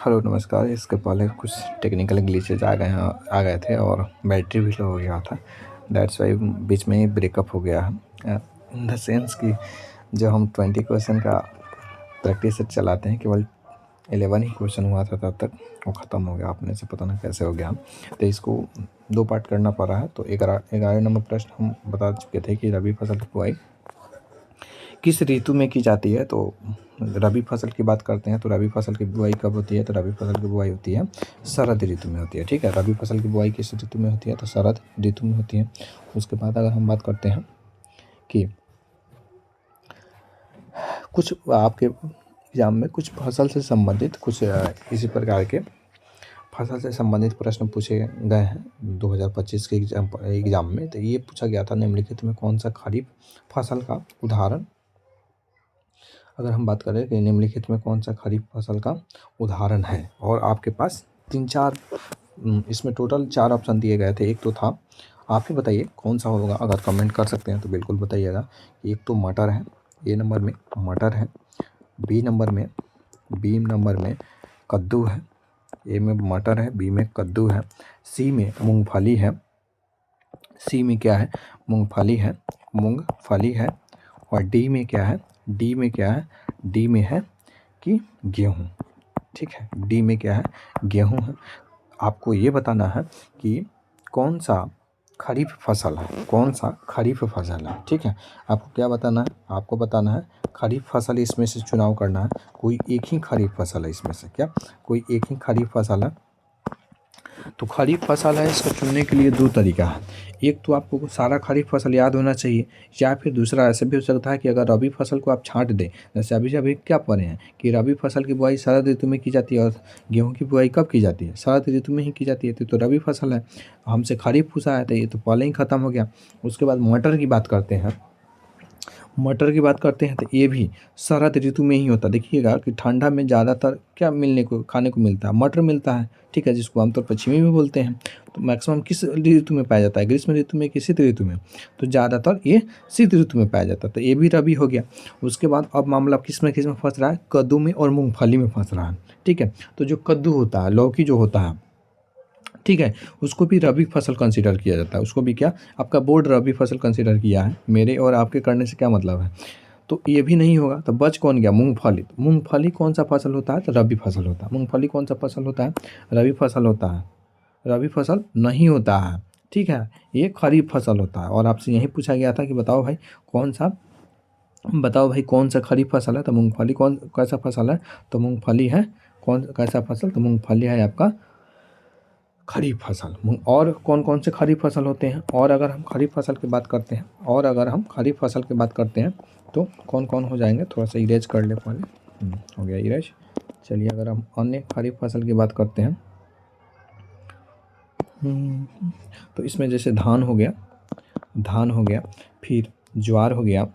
Hello नमस्कार। इसके पहले कुछ टेक्निकल ग्लिचेज आ गए थे और बैटरी भी लो हो गया था। दैट्स वाई बीच में ही ब्रेकअप हो गया है। इन द सेंस कि जब हम 20 क्वेश्चन का प्रैक्टिस सेट चलाते हैं, केवल 11 ही क्वेश्चन हुआ था, तब तक वो ख़त्म हो गया। अपने से पता नहीं कैसे हो गया। तो इसको 2 पार्ट करना पड़ रहा है। तो 11 नंबर प्रश्न हम बता चुके थे कि रबी फसल की बुआई किस ऋतु में की जाती है। तो रबी फसल की बात करते हैं तो रबी फसल की बुआई कब होती है? तो रबी फसल की बुआई होती है शरद ऋतु में होती है। ठीक है, रबी फसल की बुआई किस ऋतु में होती है? तो शरद ऋतु में होती है। उसके बाद अगर हम बात करते हैं कि कुछ आपके एग्जाम में कुछ फसल से संबंधित कुछ इसी प्रकार के फसल से संबंधित प्रश्न पूछे गए हैं 2025 के एग्जाम में। तो ये पूछा गया था, निम्नलिखित में कौन सा खरीफ फसल का उदाहरण, अगर हम बात करें कि निम्नलिखित में कौन सा खरीफ फसल का उदाहरण है। और आपके पास 3-4 इसमें टोटल 4 ऑप्शन दिए गए थे। एक तो था, आप ही बताइए कौन सा होगा। अगर कमेंट कर सकते हैं तो बिल्कुल बताइएगा। एक तो मटर है, ए नंबर में मटर है। बी नंबर में कद्दू है। ए में मटर है, बी में कद्दू है। सी में मूंगफली है। सी में क्या है? मूंगफली है। और डी में क्या है? डी में है कि गेहूँ। ठीक है, डी में क्या है? गेहूँ है। आपको ये बताना है कि कौन सा खरीफ फसल है। ठीक है, आपको क्या बताना है? आपको बताना है खरीफ फसल, इसमें से चुनाव करना है। कोई एक ही खरीफ फसल है इसमें से। क्या कोई एक ही खरीफ फसल है? तो खरीफ फसल है, इसको चुनने के लिए 2 तरीका है। एक तो आपको सारा खरीफ फसल याद होना चाहिए, या फिर दूसरा ऐसे भी हो सकता है कि अगर रबी फसल को आप छांट दें। जैसे अभी क्या पढ़े हैं कि रबी फसल की बुआई शरद ऋतु में की जाती है और गेहूं की बुआई कब की जाती है? शरद ऋतु में ही की जाती है। तो रबी फसल है, हमसे खरीफ पूछा है तो ये तो पहले ही ख़त्म हो गया। उसके बाद मटर की बात करते हैं तो ये भी शरद ऋतु में ही होता है। देखिएगा कि ठंडा में ज़्यादातर क्या खाने को मिलता है? मटर मिलता है। ठीक है, जिसको आमतौर पर पश्चिमी भी बोलते हैं। तो मैक्सिमम किस ऋतु में पाया जाता है? ग्रीष्म ऋतु में कि शीत ऋतु में? तो ज़्यादातर ये शीत ऋतु में पाया जाता है। तो ये भी रबी हो गया। उसके बाद अब मामला किस में फंस रहा है? कद्दू में और मूंगफली में फंस रहा है। ठीक है, तो जो कद्दू होता है, लौकी जो होता है, ठीक है, उसको भी रबी फसल कंसीडर किया जाता है। उसको भी क्या आपका बोर्ड रबी फसल कंसीडर किया है। मेरे और आपके करने से क्या मतलब है? तो ये भी नहीं होगा। तो बच कौन गया? मूंगफली। तो मूंगफली कौन सा फसल होता है? तो रबी फसल होता है। मूंगफली कौन सा फसल होता है? रबी फसल होता है। रबी फसल नहीं होता है। ठीक है, ये खरीफ फसल होता है। और आपसे यही पूछा गया था कि बताओ भाई कौन सा खरीफ फसल है? तो मूंगफली कैसा फसल है? तो मूंगफली है कैसा फसल? तो मूंगफली है आपका खरीफ फसल। और कौन कौन से खरीफ फसल होते हैं? और अगर हम खरीफ फसल की बात करते हैं तो कौन कौन हो जाएंगे? थोड़ा सा इरेज कर ले पहले। हो गया इरेज। चलिए, अगर हम अन्य खरीफ फसल की बात करते हैं तो इसमें जैसे धान हो गया, फिर ज्वार हो गया,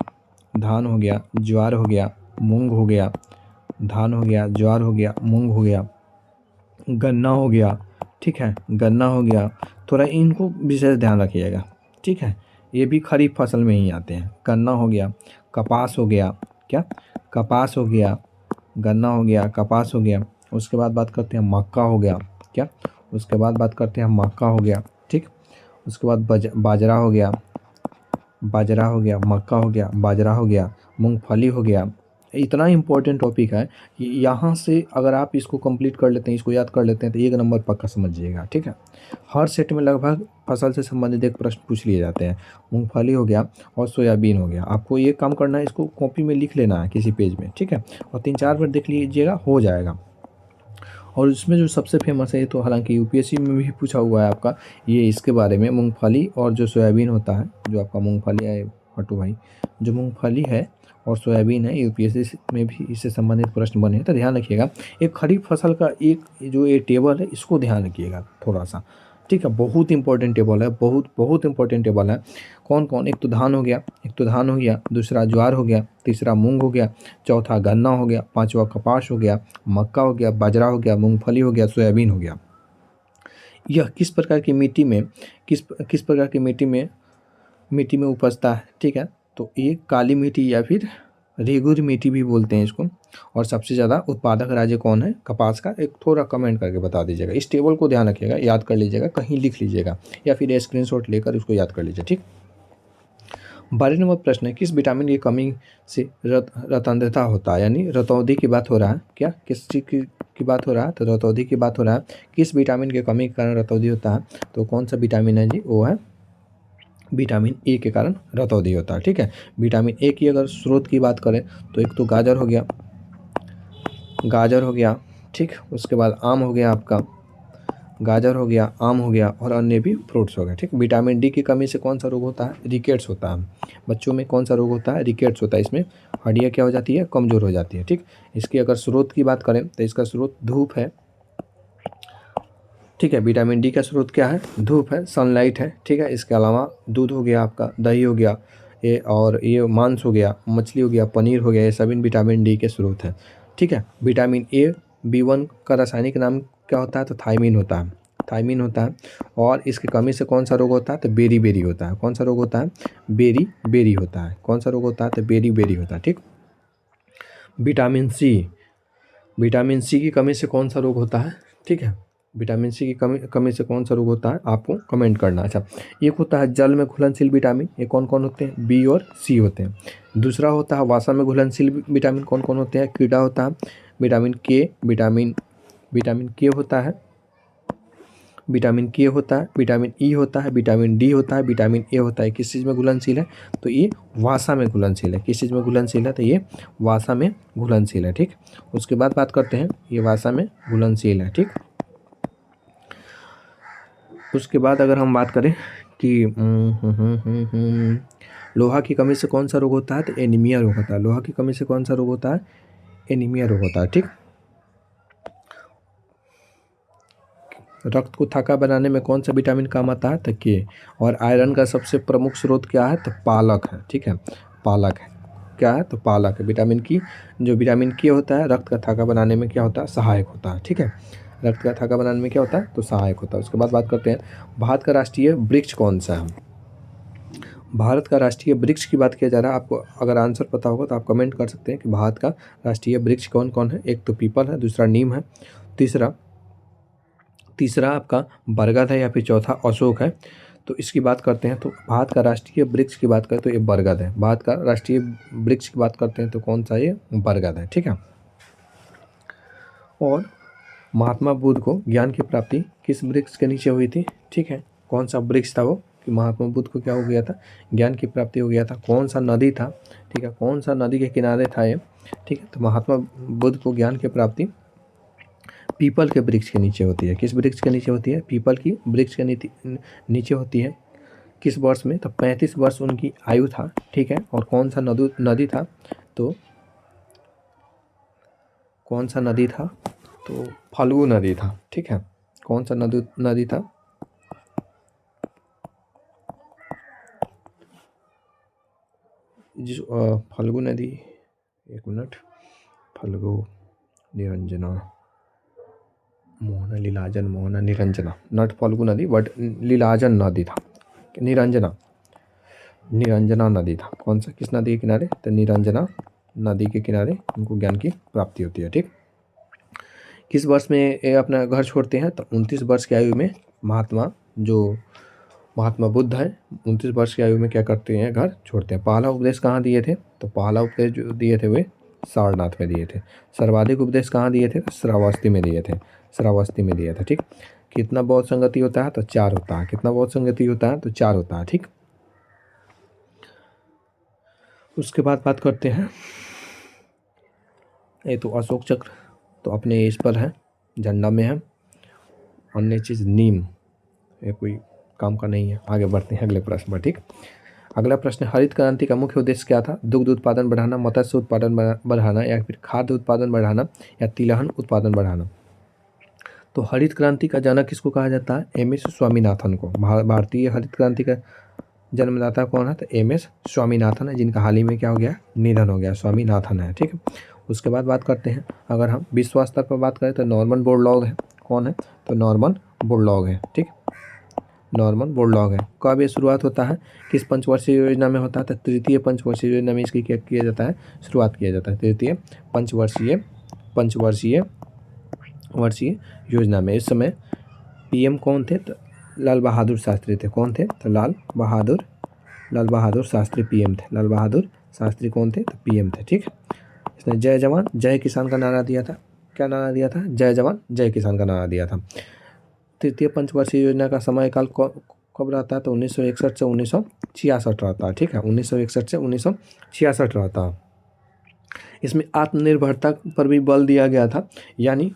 मूंग हो गया, धान हो गया, ज्वार हो गया, मूंग हो गया, गन्ना हो गया। ठीक है, गन्ना हो गया। थोड़ा इनको विशेष ध्यान रखिएगा। ठीक है, ये भी खरीफ फसल में ही आते हैं। गन्ना हो गया, कपास हो गया। क्या? कपास हो गया, गन्ना हो गया, कपास हो गया। उसके बाद बात करते हैं मक्का हो गया। क्या? उसके बाद बात करते हैं मक्का हो गया। ठीक, उसके बाद बाजरा हो गया, मक्का हो गया, बाजरा हो गया, मूंगफली हो गया। इतना इम्पोर्टेंट टॉपिक है, यहाँ से अगर आप इसको कंप्लीट कर लेते हैं, इसको याद कर लेते हैं, तो 1 नंबर पक्का समझिएगा। ठीक है, हर सेट में लगभग फसल से संबंधित एक प्रश्न पूछ लिए जाते हैं। मूंगफली हो गया और सोयाबीन हो गया। आपको ये काम करना है, इसको कॉपी में लिख लेना है किसी पेज में। ठीक है, और 3-4 बार देख लीजिएगा, हो जाएगा। और इसमें जो सबसे फेमस है, तो हालांकि यूपीएससी में भी पूछा हुआ है आपका, ये इसके बारे में मूंगफली और जो सोयाबीन होता है, जो आपका मूंगफली है हटो भाई, जो मूंगफली है और सोयाबीन है, यूपीएससी में भी इससे संबंधित प्रश्न बने हैं। तो ध्यान रखिएगा, एक खरीफ फसल का एक जो ये टेबल है, इसको ध्यान रखिएगा थोड़ा सा। ठीक है, बहुत इंपॉर्टेंट टेबल है, बहुत इंपॉर्टेंट टेबल है। कौन कौन? एक तो धान हो गया, दूसरा ज्वार हो गया, तीसरा मूंग हो गया, चौथा गन्ना हो गया, पांचवा कपास हो गया, मक्का हो गया, बाजरा हो गया, मूंगफली हो गया, सोयाबीन हो गया। यह किस प्रकार की मिट्टी में किस प्रकार की मिट्टी में उपजता है? ठीक है, तो ये काली मिट्टी या फिर रेगुर मिट्टी भी बोलते हैं इसको। और सबसे ज़्यादा उत्पादक राज्य कौन है कपास का, एक थोड़ा कमेंट करके बता दीजिएगा। इस टेबल को ध्यान रखिएगा, याद कर लीजिएगा, कहीं लिख लीजिएगा या फिर स्क्रीनशॉट लेकर उसको याद कर लीजिए, ठीक। 12 नंबर प्रश्न है, किस विटामिन की कमी से रतअंधता होता है, यानी रतौंधी की बात हो रहा है, क्या किस चीज़ की बात हो रहा है, तो रतौंधी की बात हो रहा है। किस विटामिन की कमी के कारण रतौंधी होता है, तो कौन सा विटामिन है जी, वो है विटामिन ए के कारण रतौंधी होता है, ठीक है। विटामिन ए की अगर स्रोत की बात करें तो एक तो गाजर हो गया, गाजर हो गया, ठीक। उसके बाद आम हो गया आपका, गाजर हो गया, आम हो गया और अन्य भी फ्रूट्स हो गए, ठीक। विटामिन डी की कमी से कौन सा रोग होता है, रिकेट्स होता है। बच्चों में कौन सा रोग होता है, रिकेट्स होता है। इसमें हड्डियाँ क्या हो जाती है, कमज़ोर हो जाती है, ठीक। इसकी अगर स्रोत की बात करें तो इसका स्रोत धूप है, ठीक है। विटामिन डी का स्रोत क्या है, धूप है, सनलाइट है, ठीक है। इसके अलावा दूध हो गया आपका, दही हो गया, ये और ये मांस हो गया, मछली हो गया, पनीर हो गया, ये सभी विटामिन डी के स्रोत हैं, ठीक है। विटामिन ए B1 का रासायनिक नाम क्या होता है, तो थायमीन होता है, थायमीन होता है। और इसकी कमी से कौन सा रोग होता है, तो बेरी बेरी होता है। कौन सा रोग होता है, बेरी बेरी होता है। कौन सा रोग होता है, तो बेरी बेरी होता है, ठीक। विटामिन सी, विटामिन सी की कमी से कौन सा रोग होता है, ठीक है। विटामिन सी की कमी से कौन सा रोग होता है, आपको कमेंट करना। अच्छा, एक होता है जल में घुलनशील विटामिन, ये कौन कौन होते हैं, बी और सी होते हैं। दूसरा होता है वसा में घुलनशील विटामिन, कौन कौन होते हैं, कीड़ा होता है, विटामिन के, विटामिन के होता है, विटामिन के होता है, विटामिन ई होता है, विटामिन डी होता है, विटामिन ए होता है। किस चीज़ में घुलनशील है, तो ये वासा में घुलनशील है। किस चीज़ में घुलनशील है, तो ये वासा में घुलनशील है, ठीक। उसके बाद बात करते हैं, ये वासा में घुलनशील है, ठीक। उसके बाद अगर हम बात करें कि लोहा की कमी से कौन सा रोग होता है, तो एनीमिया रोग होता है। लोहा की कमी से कौन सा रोग होता है, एनीमिया रोग होता है, ठीक। रक्त को थाका बनाने में कौन सा विटामिन काम आता है, तो के। और आयरन का सबसे प्रमुख स्रोत क्या है, तो पालक है, ठीक है। पालक है, क्या है, तो पालक है। विटामिन की जो विटामिन के होता है रक्त का थाका बनाने में क्या होता है, सहायक होता है, ठीक है। रक्त का थाका बनाने में क्या होता है, तो सहायक होता है। उसके बाद बात करते हैं भारत का राष्ट्रीय वृक्ष कौन सा है। भारत का राष्ट्रीय वृक्ष की बात किया जा रहा है, आपको अगर आंसर पता होगा तो आप कमेंट कर सकते हैं कि भारत का राष्ट्रीय वृक्ष कौन कौन है। एक तो पीपल है, दूसरा नीम है, तीसरा आपका बरगद है, या फिर चौथा अशोक है। तो इसकी बात करते हैं तो भारत का राष्ट्रीय वृक्ष की बात करें तो ये बरगद है। भारत का राष्ट्रीय वृक्ष की बात करते हैं तो कौन सा, ये बरगद है, ठीक है। और महात्मा बुद्ध को ज्ञान की प्राप्ति किस वृक्ष के नीचे हुई थी, ठीक है। कौन सा वृक्ष था वो, कि महात्मा बुद्ध को क्या हो गया था, ज्ञान की प्राप्ति हो गया था। कौन सा नदी था, ठीक है, कौन सा नदी के किनारे था ये, ठीक है। तो महात्मा बुद्ध को ज्ञान की प्राप्ति पीपल के वृक्ष के नीचे होती है। किस वृक्ष के नीचे होती है, पीपल की वृक्ष के नीचे होती है। किस वर्ष में, तो 35 वर्ष उनकी आयु था, ठीक है। और कौन सा नदी था, तो कौन सा नदी था, तो फल्गु नदी था, ठीक है। कौन सा नदी था, जिस फल्गु नदी, एक मिनट, फल्गु निरंजना मोहना लीलाजन मोहना निरंजना, नट फल्गु नदी बट लीलाजन नदी था, निरंजना नदी था। कौन सा, किस नदी के किनारे, तो निरंजना नदी के किनारे उनको ज्ञान की प्राप्ति होती है, ठीक। किस वर्ष में ये अपना घर छोड़ते हैं, तो 29 वर्ष की आयु में महात्मा बुद्ध है 29 वर्ष की आयु में क्या करते हैं, घर छोड़ते हैं। पहला उपदेश कहाँ दिए थे, तो पहला उपदेश जो दिए थे वे सारनाथ में दिए थे। सर्वाधिक उपदेश कहाँ दिए थे, श्रावस्ती में दिए थे, श्रावस्ती में दिया था, ठीक। कितना बौद्ध संगति होता है, तो 4 होता है। कितना बौद्ध संगति होता है, तो 4 होता है, ठीक। उसके बाद बात करते हैं, ये तो अशोक चक्र तो अपने इस पर है, झंडा में है। अन्य चीज़ नीम, ये कोई काम का नहीं है। आगे बढ़ते हैं अगले प्रश्न पर, ठीक। अगला प्रश्न, हरित क्रांति का मुख्य उद्देश्य क्या था, दुग्ध उत्पादन बढ़ाना, मत्स्य उत्पादन बढ़ाना, या फिर खाद्य उत्पादन बढ़ाना, या तिलहन उत्पादन बढ़ाना। तो हरित क्रांति का जनक किसको कहा जाता है, एम.एस. स्वामीनाथन को। भारतीय हरित क्रांति का जन्मदाता कौन है, तो एम.एस. स्वामीनाथन है, जिनका हाल ही में क्या हो गया, निधन हो गया, स्वामीनाथन है, ठीक है। उसके बाद बात करते हैं, अगर हम विश्व स्तर पर बात करें तो नॉर्मन बोरलॉग है। कौन है, तो नॉर्मन बोरलॉग है, ठीक। नॉर्मल बोर्ड लॉग है। कब ये शुरुआत होता है, किस पंचवर्षीय योजना में होता है, तो तृतीय पंचवर्षीय योजना में इसकी क्या किया जाता है, शुरुआत किया जाता है, तृतीय पंचवर्षीय योजना में। इस समय पीएम कौन थे, तो लाल बहादुर शास्त्री थे। कौन थे, तो लाल बहादुर शास्त्री पीएम थे। लाल बहादुर शास्त्री कौन थे, तो पीएम थे। ठीक, इसने जय जवान जय किसान का नारा दिया था। क्या नारा दिया था, जय जवान जय किसान का नारा दिया था। तृतीय पंचवर्षीय योजना का समयकाल कब रहता है, तो 1961 से 1966 रहता है। ठीक है, 1961 से 1966 रहता है। इसमें आत्मनिर्भरता पर भी बल दिया गया था, यानी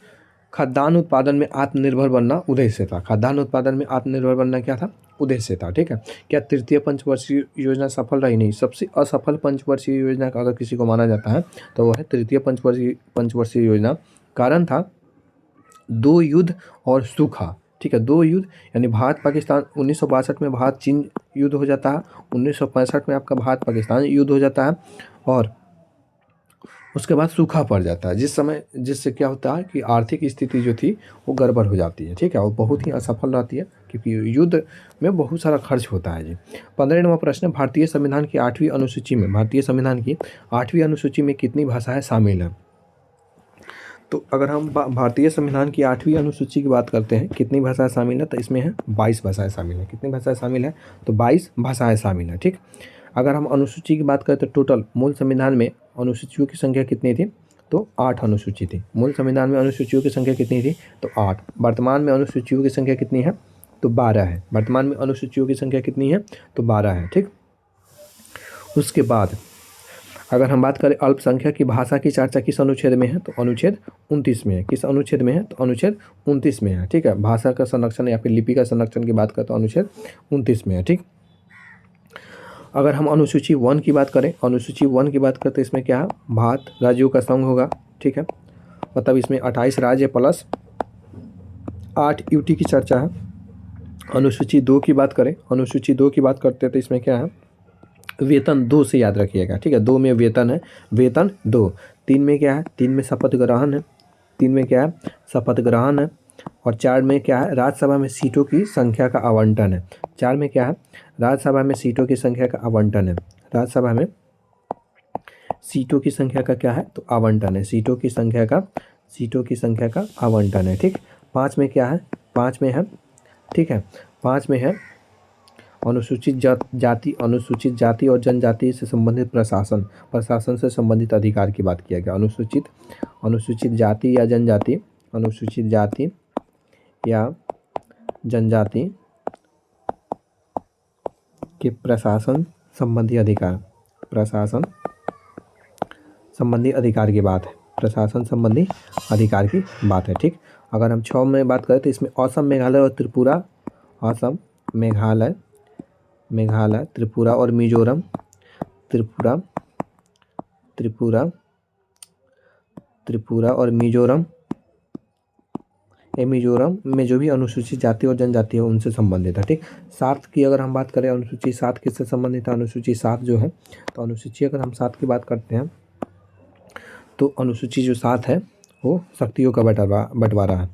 खाद्यान्न उत्पादन में आत्मनिर्भर बनना उद्देश्य था। खाद्यान्न उत्पादन में आत्मनिर्भर बनना क्या था, उद्देश्य था। ठीक है, क्या तृतीय पंचवर्षीय योजना सफल रही, नहीं। सबसे असफल पंचवर्षीय योजना का अगर किसी को माना जाता है तो वह है तृतीय पंचवर्षीय योजना। कारण था 2 युद्ध और सूखा। ठीक है, 2 युद्ध, यानी भारत पाकिस्तान 1962 में भारत चीन युद्ध हो जाता है, 1965 में आपका भारत पाकिस्तान युद्ध हो जाता है, और उसके बाद सूखा पड़ जाता है, जिससे क्या होता है कि आर्थिक स्थिति जो थी वो गड़बड़ हो जाती है। ठीक है, और बहुत ही असफल रहती है, क्योंकि युद्ध में बहुत सारा खर्च होता है जी। 15वां प्रश्न, भारतीय संविधान की 8वीं अनुसूची में कितनी भाषाएं शामिल हैं। तो अगर हम भारतीय संविधान की 8वीं अनुसूची की बात करते हैं, कितनी भाषाएं शामिल है, तो इसमें है 22 भाषाएं शामिल है। कितनी भाषाएं शामिल है, तो 22 भाषाएं शामिल है। ठीक, अगर हम अनुसूची की बात करें तो टोटल मूल संविधान में अनुसूचियों की संख्या कितनी थी, तो 8 अनुसूची थी। मूल संविधान में अनुसूचियों की संख्या कितनी थी, तो 8। वर्तमान में अनुसूचियों की संख्या कितनी है, तो 12 है। वर्तमान में अनुसूचियों की संख्या कितनी है, तो 12 है। ठीक, उसके बाद अगर हम बात करें अल्पसंख्यक की भाषा की चर्चा किस अनुच्छेद में है, तो अनुच्छेद 29 में है। किस अनुच्छेद में है, तो अनुच्छेद 29 में है। ठीक है, भाषा का संरक्षण या फिर लिपि का संरक्षण की बात करें तो अनुच्छेद 29 में है। ठीक, अगर हम अनुसूची 1 की बात करें, अनुसूची 1 की बात करें तो इसमें क्या है, भारत राज्यों का संघ होगा। ठीक है, मतलब इसमें 28 राज्य प्लस 8 यूटी की चर्चा है। अनुसूची 2 की बात करें, अनुसूची 2 की बात करते हैं तो इसमें क्या है, वेतन 2 से याद रखिएगा। ठीक है, 2 में वेतन है, वेतन 2। 3 में क्या है, 3 में शपथ ग्रहण है। 3 में क्या है, शपथ ग्रहण है। और 4 में क्या है, राज्यसभा में सीटों की संख्या का आवंटन है। 4 में क्या है, राज्यसभा में सीटों की संख्या का आवंटन है। राज्यसभा में सीटों की संख्या का क्या है, तो आवंटन है। सीटों की संख्या का आवंटन है। ठीक, 5 में क्या है, 5 में है, ठीक है, 5 में है अनुसूचित जाति और जनजाति से संबंधित प्रशासन से संबंधित अधिकार की बात किया गया। अनुसूचित जाति या जनजाति, अनुसूचित जाति या जनजाति के प्रशासन संबंधी अधिकार, प्रशासन संबंधी अधिकार की बात है। प्रशासन संबंधी अधिकार की बात है। ठीक, अगर हम 6 में बात करें तो इसमें असम, मेघालय और त्रिपुरा, असम, मेघालय, त्रिपुरा और मिजोरम, त्रिपुरा और मिजोरम मिजोरम में जो भी अनुसूचित जाति और जनजाति है उनसे संबंधित है। ठीक, 7 की अगर हम बात करें, अनुसूची 7 किससे संबंधित है, अनुसूची 7 जो है, तो अनुसूची अगर हम 7 की बात करते हैं तो अनुसूची जो 7 है वो शक्तियों का बंटवारा है।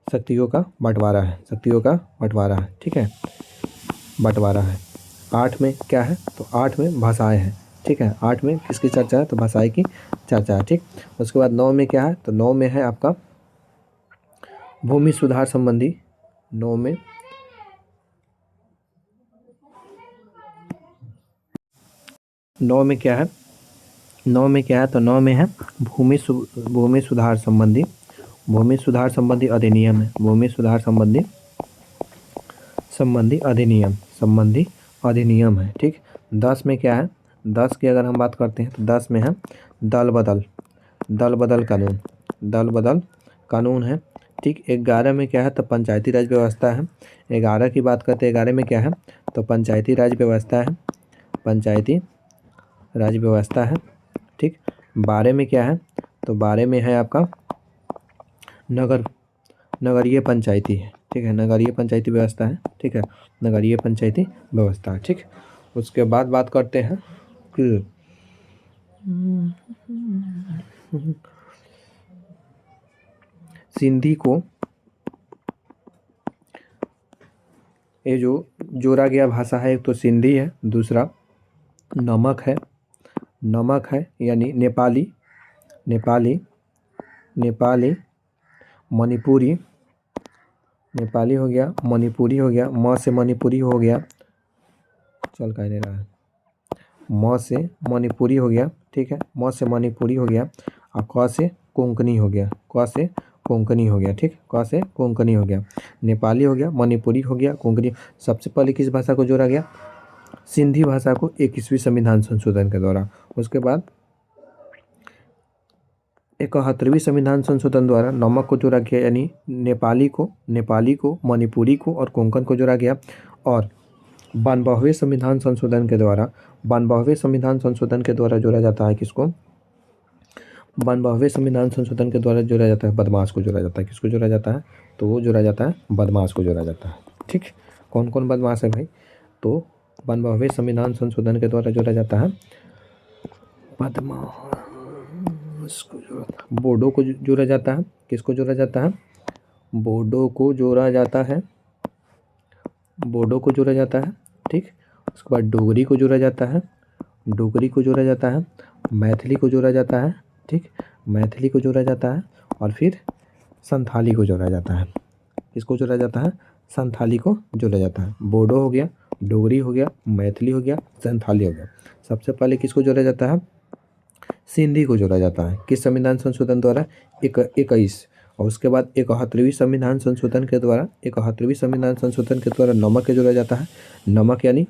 शक्तियों का बंटवारा है। ठीक है, बंटवारा है। 8 में क्या है, तो 8 में भाषाएं हैं। ठीक है, 8 में किसकी चर्चा है, तो भाषाएं की चर्चा है। ठीक, उसके बाद 9 में क्या है, तो 9 में है आपका भूमि सुधार संबंधी। 9 में क्या है, 9 में क्या है, तो 9 में है भूमि सुधार संबंधी अधिनियम है। भूमि सुधार संबंधी अधिनियम है। ठीक, 10 में क्या है, 10 की अगर हम बात करते हैं तो 10 में है दल बदल कानून है। ठीक, 11 में क्या है, तो पंचायती राज व्यवस्था है। 11 की बात करते हैं, 11 में क्या है, तो पंचायती राज व्यवस्था है। ठीक, 12 में क्या है, तो 12 में है आपका नगरीय पंचायती है। ठीक है, नगरीय पंचायती व्यवस्था है। ठीक है, नगरीय पंचायती व्यवस्था है। ठीक, उसके बाद बात करते हैं कि सिंधी को ये जो जोड़ा गया भाषा है, एक तो सिंधी है, दूसरा नमक है यानी नेपाली, नेपाली नेपाली मणिपुरी, नेपाली हो गया, मणिपुरी हो गया, म से मणिपुरी हो गया, चल का नहीं रहा है, म से मणिपुरी हो गया, ठीक है, म से मणिपुरी हो गया, और क से कोंकणी हो गया, क से कोंकणी हो गया, ठीक, क से कोंकणी हो गया, नेपाली हो गया, मणिपुरी हो गया, कोंकणी। सबसे पहले किस भाषा को जोड़ा गया? सिंधी भाषा को 21वीं संविधान संशोधन के द्वारा। उसके बाद 71वीं संविधान संशोधन द्वारा नमक को जोड़ा गया, यानी नेपाली को, मणिपुरी को और कोंकण को जोड़ा गया। और 92वें संविधान संशोधन के द्वारा, 92वें संविधान संशोधन के द्वारा जोड़ा जाता है किसको? 92वें संविधान संशोधन के द्वारा जोड़ा जाता है बदमाश को जोड़ा जाता है। किसको जोड़ा जाता है? तो वो जोड़ा जाता है बदमाश को जोड़ा जाता है, ठीक। कौन कौन बदमाश है भाई? तो 92वें संविधान संशोधन के द्वारा जोड़ा जाता है बदमाश को बोडो को जोड़ा जाता है। किसको जोड़ा जाता है? बोडो को जोड़ा जाता है, बोडो को जोड़ा जाता है, ठीक। उसके बाद डोगरी को जोड़ा जाता है, डोगरी को जोड़ा जाता है, मैथिली को जोड़ा जाता है, ठीक, मैथिली को जोड़ा जाता है, और फिर संथाली को जोड़ा जाता है। किसको जोड़ा जाता है? संथाली को जोड़ा जाता है। बोडो हो गया, डोगरी हो गया, मैथिली हो गया, संथाली हो गया। सबसे पहले किसको जोड़ा जाता है? सिंधी को जोड़ा जाता है। किस संविधान संशोधन द्वारा? 21। और उसके बाद 71वीं संविधान संशोधन के द्वारा, 71वीं संविधान संशोधन के द्वारा नमक के जोड़ा जाता है। नमक यानी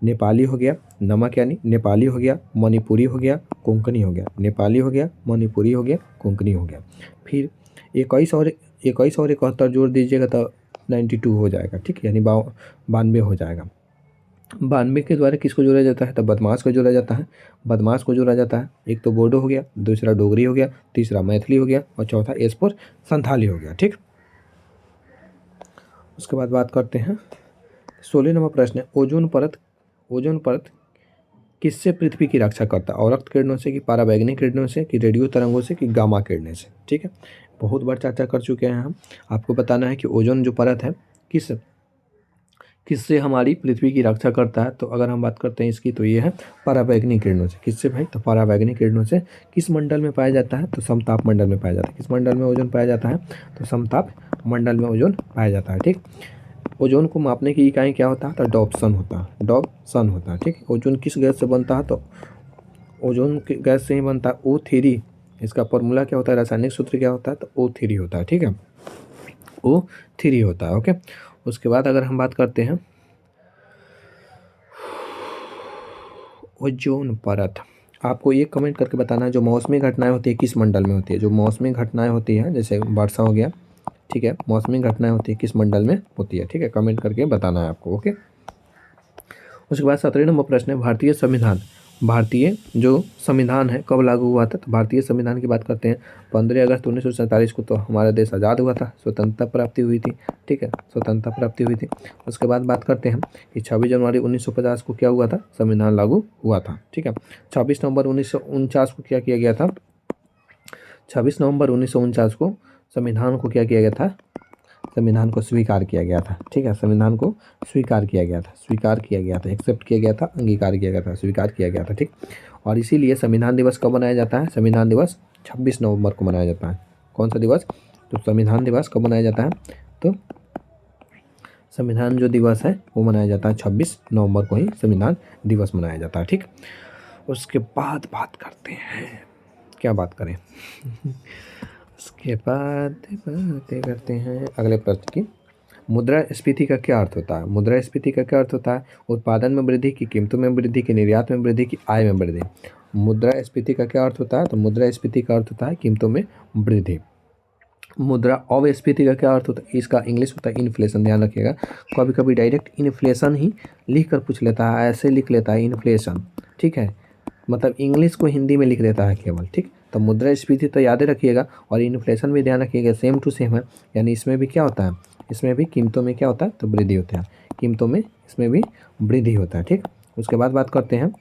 नेपाली हो गया, नमक यानी नेपाली हो गया, मणिपुरी हो गया, कोंकणी हो गया, नेपाली हो गया, मणिपुरी हो गया, कोंकणी हो गया। फिर 21 और 71 जोड़ दीजिएगा तो 92 हो जाएगा, ठीक, यानी 92 हो जाएगा। 92 के द्वारा किसको जोड़ा जाता है? तो बदमाश को जोड़ा जाता है। बदमाश को जोड़ा जाता है, एक तो बोडो हो गया, दूसरा डोगरी हो गया, तीसरा मैथिली हो गया, और चौथा एस फोर संथाली हो गया, ठीक। उसके बाद बात करते हैं 16 नंबर प्रश्न है, ओजोन परत किससे पृथ्वी की रक्षा करता है? औरक्त किरणों से, कि पराबैंगनी किरणों से, कि रेडियो तरंगों से, कि गामा किरणों से, ठीक है। बहुत बार चर्चा कर चुके हैं हम। आपको बताना है कि ओजोन जो परत है किससे हमारी पृथ्वी की रक्षा करता है। तो अगर हम बात करते हैं इसकी, तो ये है पराबैंगनी किरणों से। किससे भाई? तो पराबैंगनी किरणों से। किस मंडल में पाया जाता है? तो समताप मंडल में पाया जाता है। किस मंडल में ओजोन पाया जाता है? तो समताप मंडल में ओजोन पाया जाता है, ठीक। ओजोन को मापने की इकाई क्या होता है? तो डॉप्सन होता है, ठीक। ओजोन किस गैस से बनता है? तो ओजोन की गैस से ही बनता है, O3। इसका फॉर्मूला क्या होता है? रासायनिक सूत्र क्या होता है? तो O3 होता है, ठीक है, O3 होता है, ओके। उसके बाद अगर हम बात करते हैं ओजोन परत, आपको ये कमेंट करके बताना है जो मौसमी घटनाएं होती है किस मंडल में होती है। जो मौसमी घटनाएं होती हैं, जैसे वर्षा हो गया, ठीक है, मौसमी घटनाएं होती है किस मंडल में होती है, ठीक है, कमेंट करके बताना है आपको, ओके। उसके बाद 17 नंबर प्रश्न है, भारतीय जो संविधान है कब लागू हुआ था? तो भारतीय संविधान की बात करते हैं 15 अगस्त 1947 को तो हमारा देश आज़ाद हुआ था, स्वतंत्रता प्राप्ति हुई थी, ठीक है, स्वतंत्रता प्राप्ति हुई थी। उसके बाद बात करते हैं कि 26 जनवरी 1950 को क्या हुआ था? संविधान लागू हुआ था, ठीक है। 26 नवंबर 1949 को क्या किया गया था? 26 नवंबर 1949 को संविधान को क्या किया गया था? संविधान को स्वीकार किया गया था, ठीक है, संविधान को स्वीकार किया गया था, एक्सेप्ट किया गया था, अंगीकार किया गया था, स्वीकार किया गया था, ठीक। और इसीलिए संविधान दिवस कब मनाया जाता है? संविधान दिवस 26 नवंबर को मनाया जाता है। कौन सा दिवस? तो संविधान दिवस कब मनाया जाता है? तो संविधान जो दिवस है वो मनाया जाता है 26 नवंबर को ही संविधान दिवस मनाया जाता है, ठीक। उसके बाद बात करते हैं, क्या बात करें उसके बाद बातें करते हैं अगले प्रश्न की। मुद्रास्फीति का क्या अर्थ होता है? मुद्रास्फीति का क्या अर्थ होता है? उत्पादन में वृद्धि, की कीमतों में वृद्धि, की निर्यात में वृद्धि, की आय में वृद्धि। मुद्रास्फीति का क्या अर्थ होता है? तो मुद्रास्फीति का अर्थ होता है कीमतों में वृद्धि। मुद्रा अवस्फीति का क्या अर्थ होता है? इसका इंग्लिश होता है इन्फ्लेशन, ध्यान रखिएगा। कभी कभी डायरेक्ट इन्फ्लेशन ही लिख कर पूछ लेता है, ऐसे लिख लेता है इन्फ्लेशन, ठीक है, मतलब इंग्लिश को हिंदी में लिख देता है केवल, ठीक। तो मुद्रास्फीति तो याद रखिएगा, और इन्फ्लेशन भी ध्यान रखिएगा, सेम टू सेम है, यानी इसमें भी क्या होता है? इसमें भी कीमतों में क्या होता है? तो वृद्धि होता है, कीमतों में इसमें भी वृद्धि होता है, ठीक। उसके बाद बात करते हैं,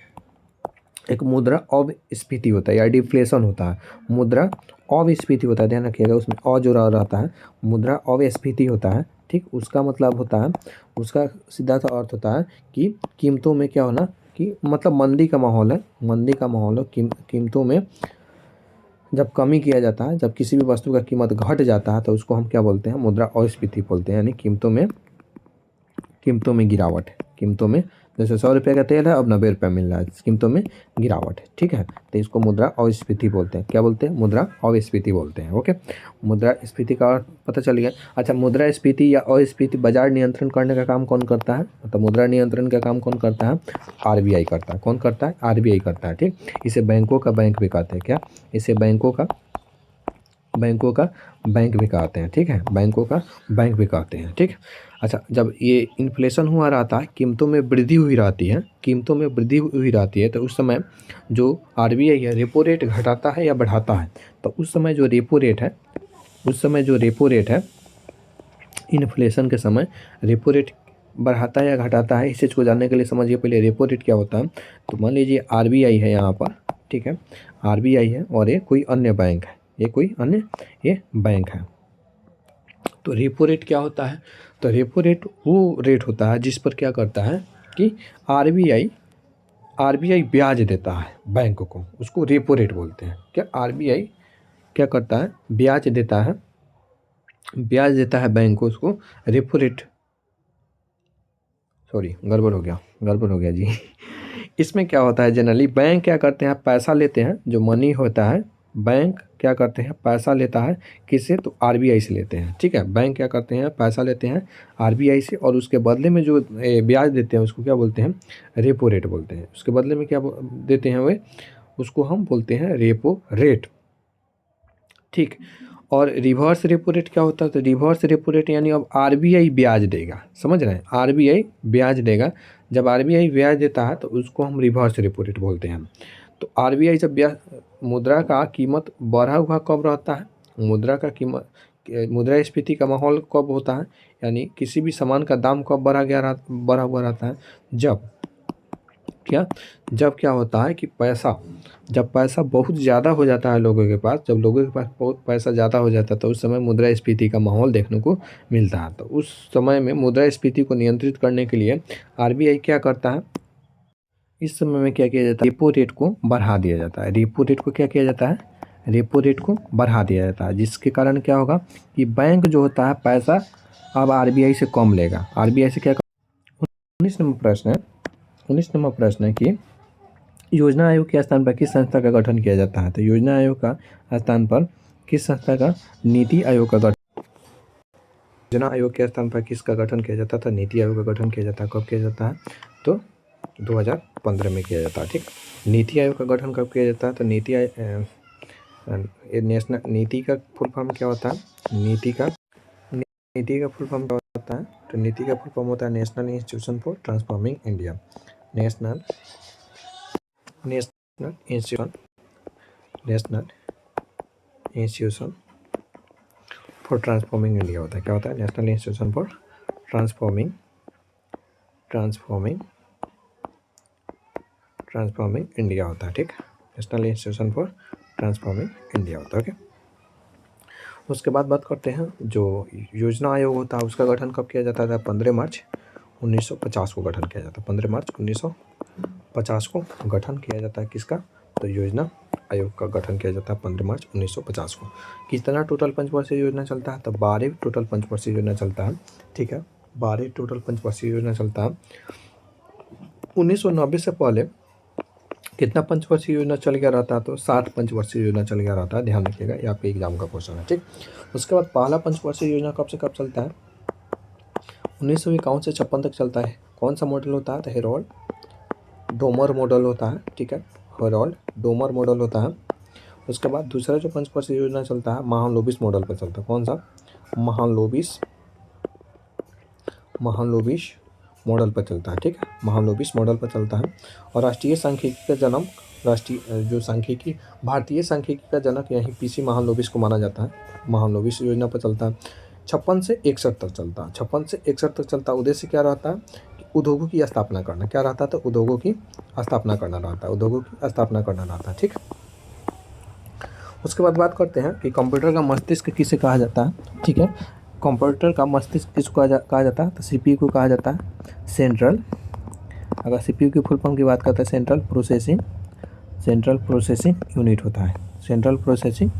एक मुद्रा अवस्फीति होता है या डिफ्लेशन होता है। मुद्रा अवस्फीति होता है, ध्यान रखिएगा, उसमें अ जोड़ा रहता है। मुद्रा अवस्फीति होता है, ठीक, उसका मतलब होता है, उसका सीधा सा अर्थ होता है कि कीमतों में क्या होना, कि मतलब मंदी का माहौल है, मंदी का माहौल है, कीमतों में जब कमी किया जाता है, जब किसी भी वस्तु का कीमत घट जाता है तो उसको हम क्या बोलते हैं, मुद्रा अस्फीति बोलते हैं, यानी कीमतों में गिरावट है, कीमतों में, जैसे 100 रुपये का तेल है अब 90 रुपये मिल रहा है, कीमतों में गिरावट है, ठीक है। तो इसको मुद्रा अस्फीति बोलते हैं, क्या बोलते हैं, मुद्रा अस्फीति बोलते हैं। ओके, मुद्रा स्फीति का अर्थ पता चल गया। अच्छा, मुद्रा स्फीति या अस्फीति बाजार नियंत्रण करने का काम कौन करता है, मतलब मुद्रा नियंत्रण का काम कौन करता है, आरबीआई करता है। कौन करता है, आरबीआई करता है, ठीक। इसे बैंकों का बैंक भी कहते हैं, क्या, इसे बैंकों का बैंक भी कहते हैं, ठीक है, बैंकों का बैंक भी कहते हैं, ठीक। अच्छा, जब ये इन्फ्लेशन हुआ रहता है, कीमतों में वृद्धि हुई रहती है, कीमतों में वृद्धि हुई रहती है, तो उस समय जो आरबीआई है रेपो रेट घटाता है या बढ़ाता है, तो उस समय जो रेपो रेट है इन्फ्लेशन के समय रेपो रेट बढ़ाता है या घटाता है, इस चीज़ को जानने के लिए समझिए पहले रेपो रेट क्या होता है। तो मान लीजिए आरबीआई है यहाँ पर, ठीक है, आरबीआई है और ये कोई अन्य बैंक है, ये बैंक है। तो रेपो रेट क्या होता है, तो रेपो रेट वो रेट होता है जिस पर क्या करता है कि आरबीआई ब्याज देता है बैंक को, उसको रेपो रेट बोलते हैं। क्या, आरबीआई क्या करता है, ब्याज देता है बैंक को, उसको रेपो रेट, सॉरी गड़बड़ हो गया जी। इसमें क्या होता है, जनरली बैंक क्या करते हैं, पैसा लेते हैं, जो मनी होता है, बैंक क्या करते हैं, पैसा लेता है किससे, तो आरबीआई से लेते हैं, ठीक है। बैंक क्या करते हैं, पैसा लेते हैं आरबीआई से, और उसके बदले में जो ब्याज देते हैं उसको क्या बोलते हैं, रेपो रेट बोलते हैं। उसके बदले में क्या देते हैं वे, उसको हम बोलते हैं रेपो रेट, ठीक। और रिवर्स रेपो रेट क्या होता है, तो रिवर्स रेपो रेट यानी अब आरबीआई ब्याज देगा, समझ रहे हैं, आरबीआई ब्याज देगा। जब आरबीआई ब्याज देता है तो उसको हम रिवर्स रेपो रेट बोलते हैं। तो आरबीआई जब ब्याज, मुद्रा का कीमत बढ़ा हुआ कब रहता है, मुद्रास्फीति का माहौल कब होता है, यानी किसी भी सामान का दाम कब बढ़ा हुआ रहता है, जब क्या होता है कि जब पैसा बहुत ज़्यादा हो जाता है लोगों के पास, जब लोगों के पास बहुत पैसा ज़्यादा हो जाता है तो उस समय मुद्रास्फीति का माहौल देखने को मिलता है। तो उस समय में मुद्रास्फीति को नियंत्रित करने के लिए आरबीआई क्या करता है, इस समय में क्या किया जाता है, रेपो रेट को बढ़ा दिया जाता है। रेपो रेट को क्या किया जाता है, रेपो रेट को बढ़ा दिया जाता है, जिसके कारण क्या होगा कि बैंक जो होता है पैसा अब आरबीआई से कम लेगा। आरबीआई से क्या, 19 नंबर प्रश्न है कि योजना आयोग के स्थान पर किस संस्था का गठन किया जाता है। तो योजना आयोग का स्थान पर किस संस्था का, नीति आयोग का गठन, योजना आयोग के स्थान पर किसका गठन किया जाता था, नीति आयोग का गठन किया जाता है। कब किया जाता है, तो 2015 में किया जाता है, ठीक। नीति आयोग का गठन कब किया जाता है, तो नेशनल नीति का फुल फॉर्म क्या होता है, नीति का फुल फॉर्म क्या होता है, तो नीति का फुल फॉर्म होता है national institution for transforming India, national institution for transforming India होता है। क्या होता है, national institution for transforming India होता है, ठीक। National institution for transforming India होता है, ओके। उसके बाद बात करते हैं जो योजना आयोग होता है उसका गठन कब किया जाता था, 15 मार्च 1950 को गठन किया जाता है। 15 मार्च 1950 को गठन किया जाता है किसका, तो योजना आयोग का गठन किया जाता है 15 मार्च 1950 को। कितना टोटल पंचवर्षीय योजना चलता है, तो 12 टोटल पंचवर्षीय योजना चलता है, ठीक है, 12 टोटल पंचवर्षीय योजना चलता है। 1990 से पहले कितना पंचवर्षीय योजना चल गया रहता है, तो 7 पंचवर्षीय योजना चल गया रहता है, ध्यान रखिएगा, यहाँ पे एग्जाम का क्वेश्चन है, ठीक। उसके बाद पहला पंचवर्षीय योजना कब से कब चलता है, 1951 से 56 तक चलता है। कौन सा मॉडल होता है, तो हेरोल्ड डोमर मॉडल होता है, ठीक है, हेरोल्ड डोमर मॉडल होता है। उसके बाद दूसरा जो पंचवर्षीय योजना चलता है महालनोबिस मॉडल पर चलता है। कौन सा, महालनोबिस मॉडल पर चलता है, ठीक है, महालनोबिस मॉडल पर चलता है। और राष्ट्रीय सांख्यिकी का जन्म, भारतीय सांख्यिकी का जनक यही पीसी महालनोबिस को माना जाता है। महालनोबिस योजना पर चलता है। 56 से 61 तक चलता है, 56 से 61 तक चलता है। उद्देश्य क्या रहता है कि उद्योगों की स्थापना करना, क्या रहता है, तो उद्योगों की स्थापना करना रहता है, ठीक। उसके बाद बात करते हैं कि कंप्यूटर का मस्तिष्क किसे कहा जाता है, ठीक है। कंप्यूटर का मस्तिष्क किसको कहा जाता है? तो सीपीयू को कहा जाता है सेंट्रल, अगर सीपीयू की फुल फॉर्म की बात करते हैं सेंट्रल प्रोसेसिंग यूनिट होता है, सेंट्रल प्रोसेसिंग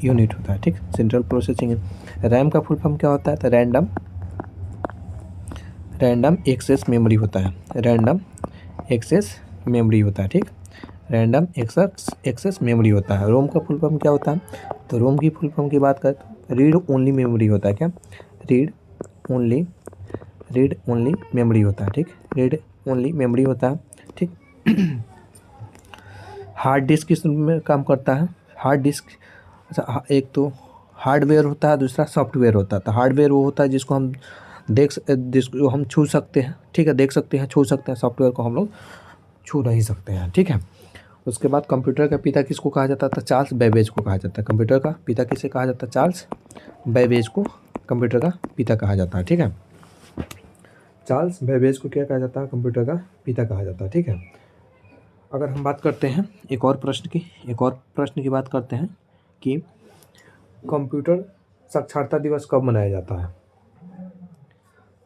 यूनिट होता है, ठीक। Central processing. रैम का फुल फॉर्म क्या होता है? तो रैंडम एक्सेस मेमोरी होता है, रैंडम एक्सेस मेमोरी होता है, ठीक। रैंडम एक्सेस मेमोरी होता है। रोम का फुल फॉर्म क्या होता है? तो रोम की फुल फॉर्म की बात करें तो रीड ओनली मेमोरी होता है, क्या? रीड ओनली मेमोरी होता है, ठीक। रीड ओनली मेमोरी होता है, ठीक। हार्ड डिस्क किस में काम करता है? हार्ड डिस्क, अच्छा, एक तो हार्डवेयर होता है, दूसरा सॉफ्टवेयर होता है। तो हार्डवेयर वो होता है जिसको हम जिसको हम छू सकते हैं, ठीक है, देख सकते हैं, छू सकते हैं। सॉफ्टवेयर को हम लोग छू नहीं सकते हैं, ठीक है। उसके बाद कंप्यूटर का पिता किसको कहा जाता था? चार्ल्स बेबेज को कहा जाता है। कंप्यूटर का पिता किसे कहा जाता है? चार्ल्स बेबेज को कंप्यूटर का पिता कहा जाता है, ठीक है। चार्ल्स बेबेज को क्या कहा जाता है? कंप्यूटर का पिता कहा जाता है, ठीक है। अगर हम बात करते हैं एक और प्रश्न की बात करते हैं कि कंप्यूटर साक्षरता दिवस कब मनाया जाता है?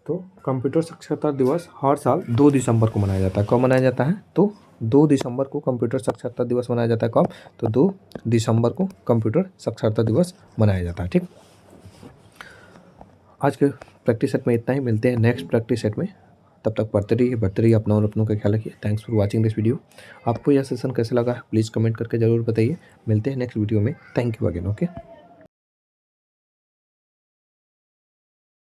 तो कंप्यूटर साक्षरता दिवस हर साल 2 दिसंबर को मनाया जाता है। कब मनाया जाता है? तो 2 दिसंबर को कंप्यूटर साक्षरता दिवस मनाया जाता है। कब? तो 2 दिसंबर को कंप्यूटर साक्षरता दिवस मनाया जाता है, ठीक। आज के प्रैक्टिस सेट में इतना ही, मिलते हैं नेक्स्ट प्रैक्टिस सेट में। तब तक पढ़ते रहिए, अपना और अपनों का ख्याल रखिए। Thanks for watching this video. आपको यह सेशन कैसे लगा प्लीज़ कमेंट करके ज़रूर बताइए। मिलते हैं नेक्स्ट वीडियो में। Thank you again. ओके।